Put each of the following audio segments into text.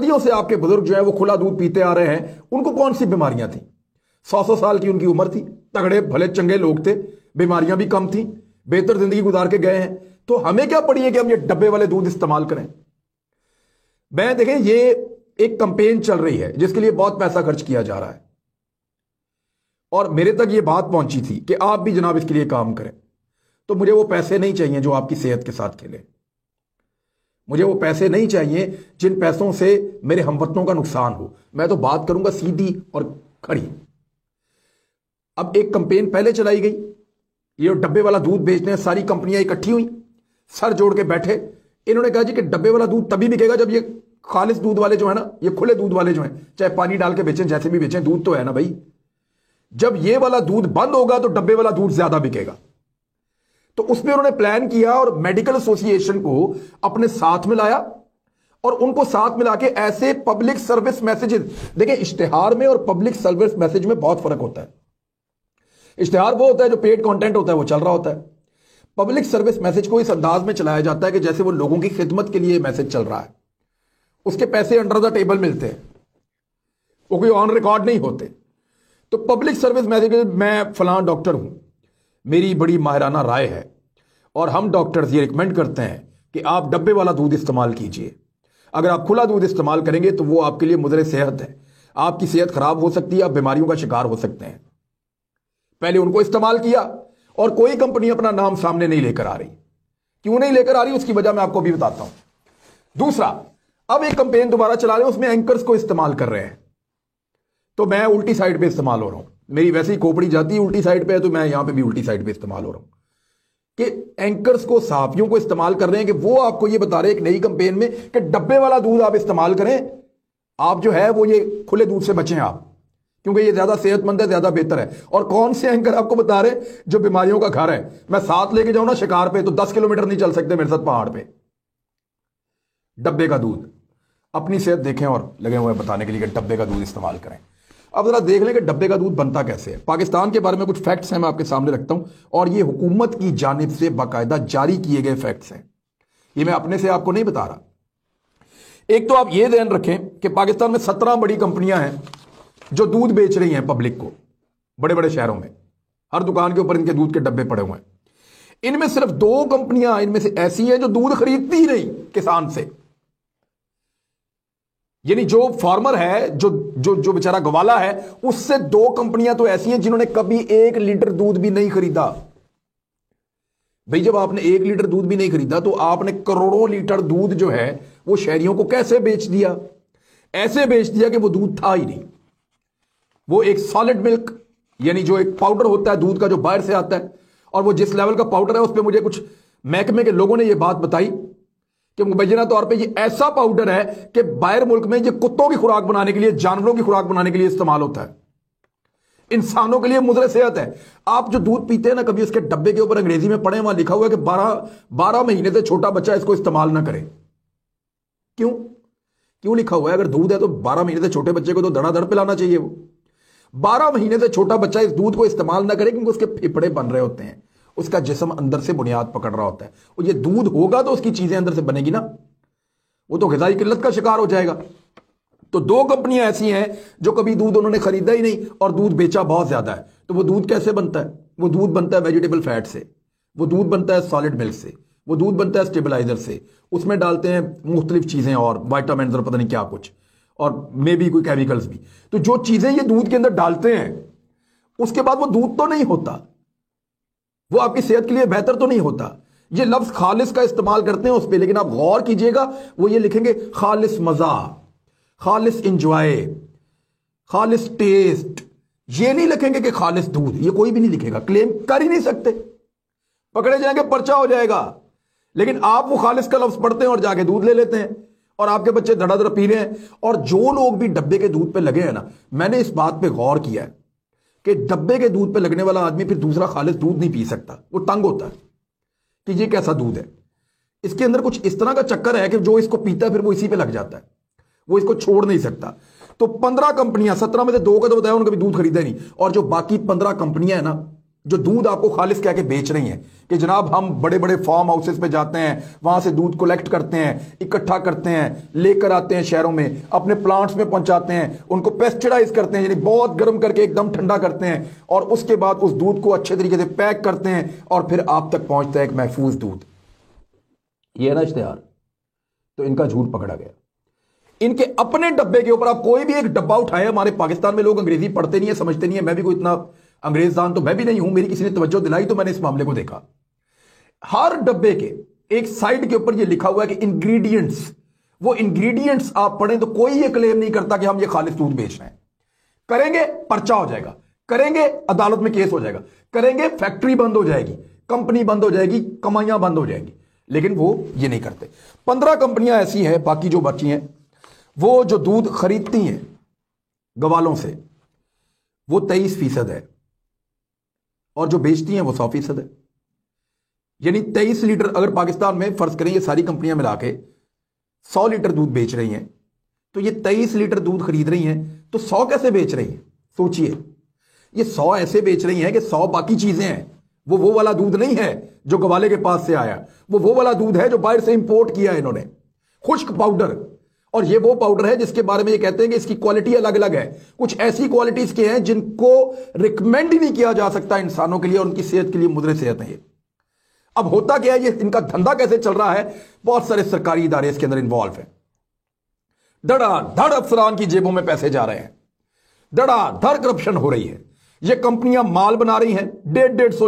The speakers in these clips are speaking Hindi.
सदियों से आपके बुजुर्ग जो है वो खुला दूध पीते आ रहे हैं, उनको कौन सी बीमारियां थी? 100-100 साल की उनकी उम्र थी, तगड़े भले चंगे लोग थे, बीमारियां भी कम थी, बेहतर जिंदगी गुजार के गए हैं। तो हमें क्या पड़ी है कि हम ये डब्बे वाले दूध इस्तेमाल करें? मैं देखें, ये एक कंपेन चल रही है जिसके लिए बहुत पैसा खर्च किया जा रहा है, और मेरे तक ये बात पहुंची थी कि आप भी जनाब इसके लिए काम करें। तो मुझे वो पैसे नहीं चाहिए जो आपकी सेहत के साथ खेले। मुझे वो पैसे नहीं चाहिए जिन पैसों से मेरे हमवतनों का नुकसान हो। मैं तो बात करूंगा सीधी और खड़ी। अब एक कंपेन पहले चलाई गई, ये डब्बे वाला दूध बेचने सारी कंपनियां इकट्ठी हुई, सर जोड़ के बैठे। इन्होंने कहा जी कि डब्बे वाला दूध तभी बिकेगा जब ये खालिस दूध वाले जो है ना, ये खुले दूध वाले जो हैं, चाहे पानी डाल के बेचें, जैसे भी बेचें, दूध तो है ना भाई। जब ये वाला दूध बंद होगा तो डब्बे वाला दूध ज्यादा बिकेगा। तो उसमें उन्होंने प्लान किया और मेडिकल एसोसिएशन को अपने साथ में लाया, और उनको साथ मिला के ऐसे पब्लिक सर्विस मैसेजेस, देखिए इश्तिहार में और पब्लिक सर्विस मैसेज में बहुत फर्क होता है। इश्तिहार वो होता है जो पेड कंटेंट होता है, वो चल रहा होता है। पब्लिक सर्विस मैसेज को इस अंदाज में चलाया जाता है कि जैसे वो लोगों की खिदमत के लिए मैसेज चल रहा है, उसके पैसे अंडर द टेबल मिलते हैं, वो कोई ऑन रिकॉर्ड नहीं होते। तो पब्लिक सर्विस मैसेज, मैं फलां डॉक्टर हूं, मेरी बड़ी माहिराना राय है और हम डॉक्टर्स ये रिकमेंड करते हैं कि आप डब्बे वाला दूध इस्तेमाल कीजिए। अगर आप खुला दूध इस्तेमाल करेंगे तो वो आपके लिए मुज़र सेहत है, आपकी सेहत खराब हो सकती है, आप बीमारियों का शिकार हो सकते हैं। पहले उनको इस्तेमाल किया, और कोई कंपनी अपना नाम सामने नहीं लेकर आ रही। क्यों नहीं लेकर आ रही, उसकी वजह मैं आपको भी बताता हूं। दूसरा, अब एक कंपेन दोबारा चला रहे हैं, उसमें एंकर्स को इस्तेमाल कर रहे हैं। तो मैं उल्टी साइड पे इस्तेमाल हो रहा हूं, मेरी वैसे ही खोपड़ी जाती है उल्टी साइड पे है, तो मैं यहां पे भी उल्टी साइड पे इस्तेमाल हो रहा हूं कि एंकर्स को, सहाफियों को इस्तेमाल कर रहे हैं कि वो आपको ये बता रहे हैं एक नई कंपेन में कि डब्बे वाला दूध आप इस्तेमाल करें, आप जो है वो ये खुले दूध से बचें आप, क्योंकि ये ज्यादा सेहतमंद है, ज्यादा बेहतर है। और कौन से एंकर आपको बता रहे जो बीमारियों का घर है? मैं साथ लेके जाऊं ना शिकार पे तो 10 किलोमीटर नहीं चल सकते मेरे साथ पहाड़ पे। डब्बे का दूध, अपनी सेहत देखें और लगे हुए बताने के लिए कि डब्बे का दूध इस्तेमाल करें। अब जरा देख लें कि डब्बे का दूध बनता कैसे है। पाकिस्तान के बारे में कुछ फैक्ट्स हैं, मैं आपके सामने रखता हूं, और ये हुकूमत की जानिब से बाकायदा जारी किए गए फैक्ट्स हैं, ये मैं अपने से आपको नहीं बता रहा। एक तो आप ये ध्यान रखें कि पाकिस्तान में 17 बड़ी कंपनियां हैं जो दूध बेच रही हैं पब्लिक को, बड़े बड़े शहरों में, हर दुकान के ऊपर इनके दूध के डब्बे पड़े हुए हैं। इनमें सिर्फ 2 कंपनियां इनमें से ऐसी हैं जो दूध खरीदती ही नहीं किसान से। यानी जो फार्मर है, जो जो जो बेचारा गवाला है, उससे 2 कंपनियां तो ऐसी हैं जिन्होंने कभी 1 लीटर दूध भी नहीं खरीदा। भाई जब आपने 1 लीटर दूध भी नहीं खरीदा तो आपने करोड़ों लीटर दूध जो है वो शहरियों को कैसे बेच दिया? ऐसे बेच दिया कि वो दूध था ही नहीं। वो एक सॉलिड मिल्क, यानी जो एक पाउडर होता है दूध का जो बाहर से आता है, और वो जिस लेवल का पाउडर है उस पर मुझे कुछ महकमे के लोगों ने ये बात बताई कि मुबैना तौर पे ये ऐसा पाउडर है कि बाहर मुल्क में ये कुत्तों की खुराक बनाने के लिए, जानवरों की खुराक बनाने के लिए इस्तेमाल होता है, इंसानों के लिए मुज़र सेहत है। आप जो दूध पीते हैं ना, कभी उसके डब्बे के ऊपर अंग्रेजी में पढ़े, वहां लिखा हुआ है कि 12 महीने से छोटा बच्चा इसको इस्तेमाल ना करे। क्यों लिखा हुआ है? अगर दूध है तो 12 महीने से छोटे बच्चे को तो धड़ाधड़ पिलाना चाहिए। वो 12 महीने से छोटा बच्चा इस दूध को इस्तेमाल ना करे, क्योंकि उसके फेफड़े बन रहे होते हैं, उसका जिस्म अंदर से बुनियाद पकड़ रहा होता है, और ये दूध होगा तो उसकी चीजें अंदर से बनेगी ना, वो तो ग़िज़ाई किल्लत का शिकार हो जाएगा। तो 2 कंपनियां ऐसी हैं जो कभी दूध उन्होंने खरीदा ही नहीं और दूध बेचा बहुत ज्यादा है। तो वो दूध कैसे बनता है? वो दूध बनता है वेजिटेबल फैट से, वो दूध बनता है सॉलिड मिल्क से, वो दूध बनता है स्टेबलाइजर से, उसमें डालते हैं मुख्तलिफ चीजें और वाइटामिन और पता नहीं क्या कुछ, और मे भी कोई केमिकल्स भी। तो जो चीजें ये दूध के अंदर डालते हैं उसके बाद वो दूध तो नहीं होता, वो आपकी सेहत के लिए बेहतर तो नहीं होता। ये लफ्ज खालिस का इस्तेमाल करते हैं उस पर, लेकिन आप गौर कीजिएगा वो ये लिखेंगे खालिस मजा, खालिस इंजॉय, खालिस टेस्ट, ये नहीं लिखेंगे कि खालिस दूध। ये कोई भी नहीं लिखेगा, क्लेम कर ही नहीं सकते, पकड़े जाएंगे, पर्चा हो जाएगा। लेकिन आप वो खालिस का लफ्ज पढ़ते हैं और जाके दूध ले लेते हैं, और आपके बच्चे धड़ाधड़ पी रहे हैं। और जो लोग भी डब्बे के दूध पे लगे हैं ना, मैंने इस बात पे गौर किया है कि डब्बे के दूध पे लगने वाला आदमी फिर दूसरा खालिस दूध नहीं पी सकता, वो तंग होता है कि ये कैसा दूध है। इसके अंदर कुछ इस तरह का चक्कर है कि जो इसको पीता है फिर वो इसी पे लग जाता है, वो इसको छोड़ नहीं सकता। तो 15 कंपनियां, 17 में से 2 का तो बताया उन्होंने कभी दूध खरीदा ही नहीं, और जो बाकी 15 कंपनियां हैं ना, जो दूध आपको खालिस कह के बेच रही हैं कि जनाब हम बड़े बड़े फार्म हाउसेस पे जाते हैं, वहां से दूध कलेक्ट करते हैं, इकट्ठा करते हैं, लेकर आते हैं शहरों में, अपने प्लांट्स में पहुंचाते हैं, उनको पेस्टिसाइज करते हैं, यानी बहुत गर्म करके एकदम ठंडा करते हैं, और उसके बाद उस दूध को अच्छे तरीके से पैक करते हैं और फिर आप तक पहुंचता है एक महफूज दूध। ये है ना इश्तेहार। तो इनका झूठ पकड़ा गया। इनके अपने डब्बे के ऊपर आप कोई भी एक डब्बा उठाए, हमारे पाकिस्तान में लोग अंग्रेजी पढ़ते नहीं है, समझते नहीं है, मैं भी कोई इतना अंग्रेजदान तो मैं भी नहीं हूं, मेरी किसी ने तवज्जो दिलाई तो मैंने इस मामले को देखा। हर डब्बे के एक साइड के ऊपर यह लिखा हुआ है कि इंग्रेडिएंट्स, वो इंग्रेडिएंट्स आप पढ़ें तो कोई ये क्लेम नहीं करता कि हम ये खालिस दूध बेच रहे हैं। करेंगे पर्चा हो जाएगा, करेंगे अदालत में केस हो जाएगा, करेंगे फैक्ट्री बंद हो जाएगी, कंपनी बंद हो जाएगी, कमाइयां बंद हो जाएंगी, लेकिन वो ये नहीं करते। 15 कंपनियां ऐसी हैं, बाकी जो बची हैं वो जो दूध खरीदती हैं गवालों से वो 23% है, और जो बेचती हैं वो 100% है। यानी 23 लीटर, अगर पाकिस्तान में फर्ज करें ये सारी कंपनियां मिला के 100 लीटर दूध बेच रही हैं, तो ये 23 लीटर दूध खरीद रही हैं, तो 100 कैसे बेच रही हैं? सोचिए, ये 100 ऐसे बेच रही हैं कि 100 बाकी चीजें हैं। वो वाला दूध नहीं है जो गवाले के पास से आया, वो वाला दूध है जो बाहर से इंपोर्ट किया है इन्होंने, खुश्क पाउडर। और ये वो पाउडर है जिसके बारे में ये कहते हैं कि इसकी क्वालिटी अलग अलग है, कुछ ऐसी क्वालिटीज के हैं जिनको रिकमेंड ही नहीं किया जा सकता इंसानों के लिए, और उनकी सेहत के लिए मुद्रे सेहत है ये। अब होता क्या है, ये इनका धंधा कैसे चल रहा है, बहुत सारे सरकारी इदारे इसके अंदर इन्वॉल्व हैं। धड़ाधड़ अफसरान की जेबों में पैसे जा रहे हैं, धड़ाधड़ करप्शन हो रही है। ये कंपनियां माल बना रही हैं, 150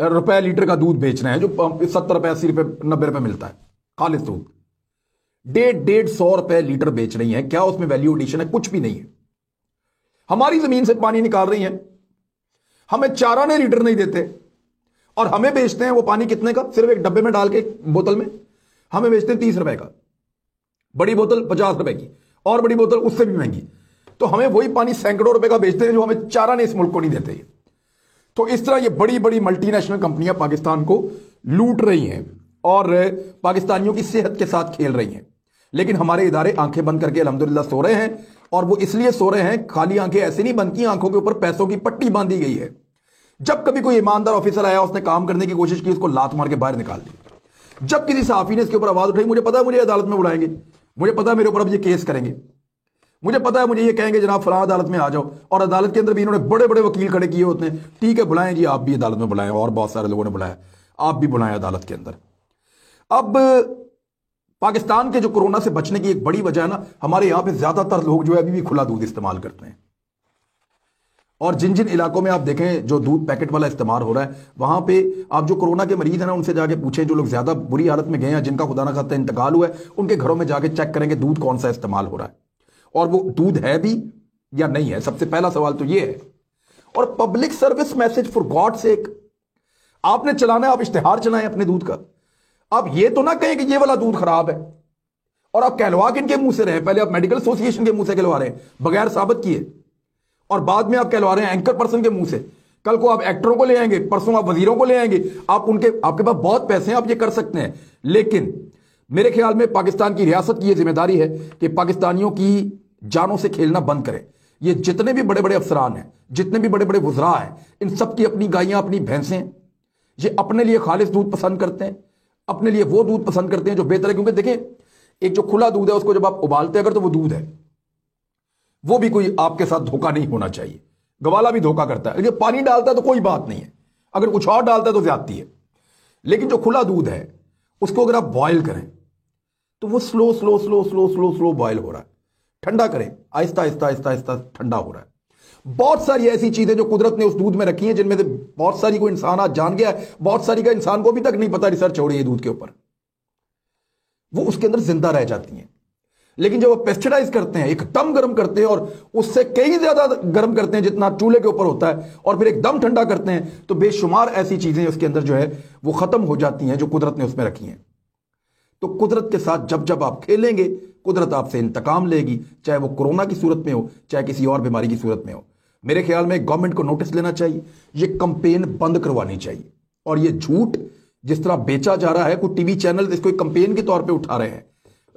रुपए लीटर का दूध बेच रहे हैं, जो 70 रुपए 80 रुपए 90 रुपए मिलता है खालिस दूध। 150 रुपए लीटर बेच रही हैं। क्या उसमें वैल्यू एडिशन है? कुछ भी नहीं है। हमारी जमीन से पानी निकाल रही हैं, हमें चारा ने लीटर नहीं देते, और हमें बेचते हैं वो पानी कितने का, सिर्फ एक डब्बे में डाल के बोतल में हमें बेचते हैं 30 रुपए का, बड़ी बोतल 50 रुपए की, और बड़ी बोतल उससे भी महंगी। तो हमें वही पानी सैकड़ों रुपए का बेचते हैं जो हमें चारा ने इस मुल्क को नहीं देते। तो इस तरह ये बड़ी बड़ी मल्टीनेशनल कंपनियां पाकिस्तान को लूट रही हैं और पाकिस्तानियों की सेहत के साथ खेल रही हैं। लेकिन हमारे इदारे आंखें बंद करके अल्हम्दुलिल्लाह सो रहे हैं, और वो इसलिए सो रहे हैं, खाली आंखें ऐसे नहीं बंद की, आंखों के ऊपर पैसों की पट्टी बांधी गई है। जब कभी कोई ईमानदार ऑफिसर आया, उसने काम करने की कोशिश की, उसको लात मार के बाहर निकाल दी। जब किसी सहाफी ने इसके ऊपर आवाज उठाई, मुझे पता है मुझे अदालत में बुलाएंगे, मुझे पता है मेरे ऊपर अब ये केस करेंगे, मुझे पता है मुझे ये कहेंगे जनाब फलां अदालत में आ जाओ, और अदालत के अंदर भी इन्होंने बड़े बड़े वकील खड़े किए होते हैं। ठीक है, बुलाएं जी, आप भी अदालत में बुलाएं, और बहुत सारे लोगों ने बुलाया, आप भी बुलाएं अदालत के अंदर। अब पाकिस्तान के जो कोरोना से बचने की एक बड़ी वजह है ना, हमारे यहां पे ज्यादातर लोग जो है अभी भी खुला दूध इस्तेमाल करते हैं। और जिन जिन इलाकों में आप देखें जो दूध पैकेट वाला इस्तेमाल हो रहा है, वहां पे आप जो कोरोना के मरीज हैं ना, उनसे जाके पूछें, जो लोग ज्यादा बुरी हालत में गए हैं, जिनका खुदा ना खास्ता इंतकाल हुआ है, उनके घरों में जाके चेक करेंगे दूध कौन सा इस्तेमाल हो रहा है, और वो दूध है भी या नहीं है। सबसे पहला सवाल तो ये है। और public service message, for God sake, आपने चलाना है, आप इश्तेहार चलाएं अपने दूध का। आप ये तो ना कहें कि ये वाला दूध खराब है, और आप कहलवा किनके मुंह से रहे, पहले आप मेडिकल एसोसिएशन के मुंह से कहलवा रहे हैं बगैर साबित किए, और बाद में आप कहलवा रहे हैं एंकर पर्सन के मुंह से। कल को आप एक्टरों को ले आएंगे, परसों आप वजीरों को ले आएंगे, आपके पास बहुत पैसे हैं, आप ये कर सकते हैं। लेकिन मेरे ख्याल में पाकिस्तान की रियासत की यह जिम्मेदारी है कि पाकिस्तानियों की जानों से खेलना बंद करें। ये जितने भी बड़े बड़े अफसरान हैं, जितने भी बड़े बड़े वुज़रा हैं, इन सब की अपनी गायें, अपनी भैंसें, ये अपने लिए खालिस दूध पसंद करते हैं, अपने लिए वो दूध पसंद करते हैं जो बेहतर है। क्योंकि देखें, एक जो खुला दूध है उसको जब आप उबालते हैं अगर, तो वो दूध है, वो भी कोई आपके साथ धोखा नहीं होना चाहिए। गवाला भी धोखा करता है, अगर पानी डालता है तो कोई बात नहीं है, अगर कुछ और डालता है तो ज्यादती है। लेकिन जो खुला दूध है उसको अगर आप बॉयल करें तो वो slow slow slow slow slow slow boil हो रहा है। ठंडा करें, आहिस्ता आहिस्ता आहिस्ता आहिस्ता ठंडा हो रहा है। बहुत सारी ऐसी चीजें जो कुदरत ने उस दूध में रखी हैं, जिनमें से बहुत सारी को इंसान आज जान गया है, बहुत सारी का इंसान को अभी तक नहीं पता, रिसर्च हो रही है दूध के ऊपर, वो उसके अंदर जिंदा रह जाती हैं। लेकिन जब वो पेस्टिसाइज करते हैं, एकदम गर्म करते हैं, और उससे कई ज्यादा गर्म करते हैं जितना चूल्हे के ऊपर होता है, और फिर एकदम ठंडा करते हैं, तो बेशुमार ऐसी चीजें उसके अंदर जो है वो खत्म हो जाती हैं जो कुदरत ने उसमें रखी हैं। तो कुदरत के साथ जब जब आप खेलेंगे, कुदरत आपसे इंतकाम लेगी, चाहे वो कोरोना की सूरत में हो, चाहे किसी और बीमारी की सूरत में हो। मेरे ख्याल में गवर्नमेंट को नोटिस लेना चाहिए, ये कंपेन बंद करवानी चाहिए। और ये झूठ जिस तरह बेचा जा रहा है, कोई टीवी चैनल इसको कंपेन के तौर पे उठा रहे हैं,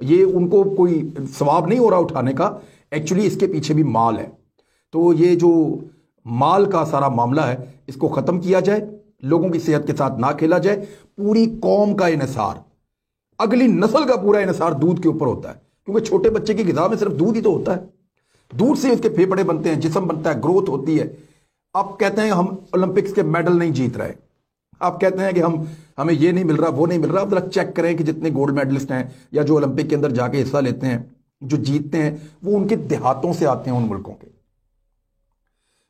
ये उनको कोई सवाब नहीं हो रहा उठाने का, एक्चुअली इसके पीछे भी माल है। तो ये जो माल का सारा मामला है, इसको खत्म किया जाए, लोगों की सेहत के साथ ना खेला जाए। पूरी कौम का इन्हिसार, अगली नस्ल का पूरा इन्हिसार दूध के ऊपर होता है, क्योंकि छोटे बच्चे की ग़िज़ा में सिर्फ दूध ही तो होता है। दूध से उसके फेफड़े बनते हैं, जिस्म बनता है, ग्रोथ होती है। आप कहते हैं हम ओलंपिक्स के मेडल नहीं जीत रहे, आप कहते हैं कि हमें ये नहीं मिल रहा, वो नहीं मिल रहा। आप जरा चेक करें कि जितने गोल्ड मेडलिस्ट हैं या जो ओलंपिक के अंदर जाके हिस्सा लेते हैं, जो जीतते हैं, वो उनके देहातों से आते हैं, उन मुल्कों के।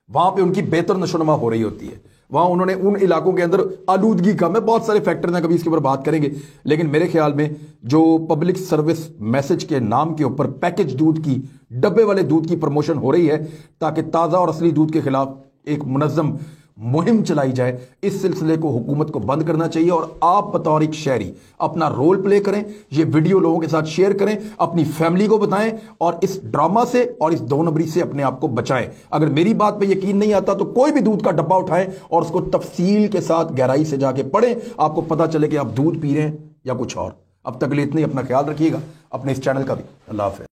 वहां पे उनकी बेहतर नशोनुमा हो रही होती है। वहां उन्होंने उन इलाकों के अंदर आलूदगी कम है, बहुत सारे फैक्टर हैं, कभी इसके ऊपर बात करेंगे। लेकिन मेरे ख्याल में जो पब्लिक सर्विस मैसेज के नाम के ऊपर पैकेज दूध की, डब्बे वाले दूध की प्रमोशन हो रही है, ताकि ताज़ा और असली दूध के खिलाफ एक मुनज़्ज़म मुहिम चलाई जाए, इस सिलसिले को हुकूमत को बंद करना चाहिए। और आप बतौर एक शहरी अपना रोल प्ले करें, ये वीडियो लोगों के साथ शेयर करें, अपनी फैमिली को बताएं और इस ड्रामा से और इस दो नंबरी से अपने आप को बचाएं। अगर मेरी बात पे यकीन नहीं आता तो कोई भी दूध का डब्बा उठाएं और उसको तफसील के साथ गहराई से जाके पढ़ें, आपको पता चले कि आप दूध पी रहे हैं या कुछ और। अब तक के लिए इतनी, अपना ख्याल रखिएगा, अपने इस चैनल का भी। अल्लाह हाफ़िज़।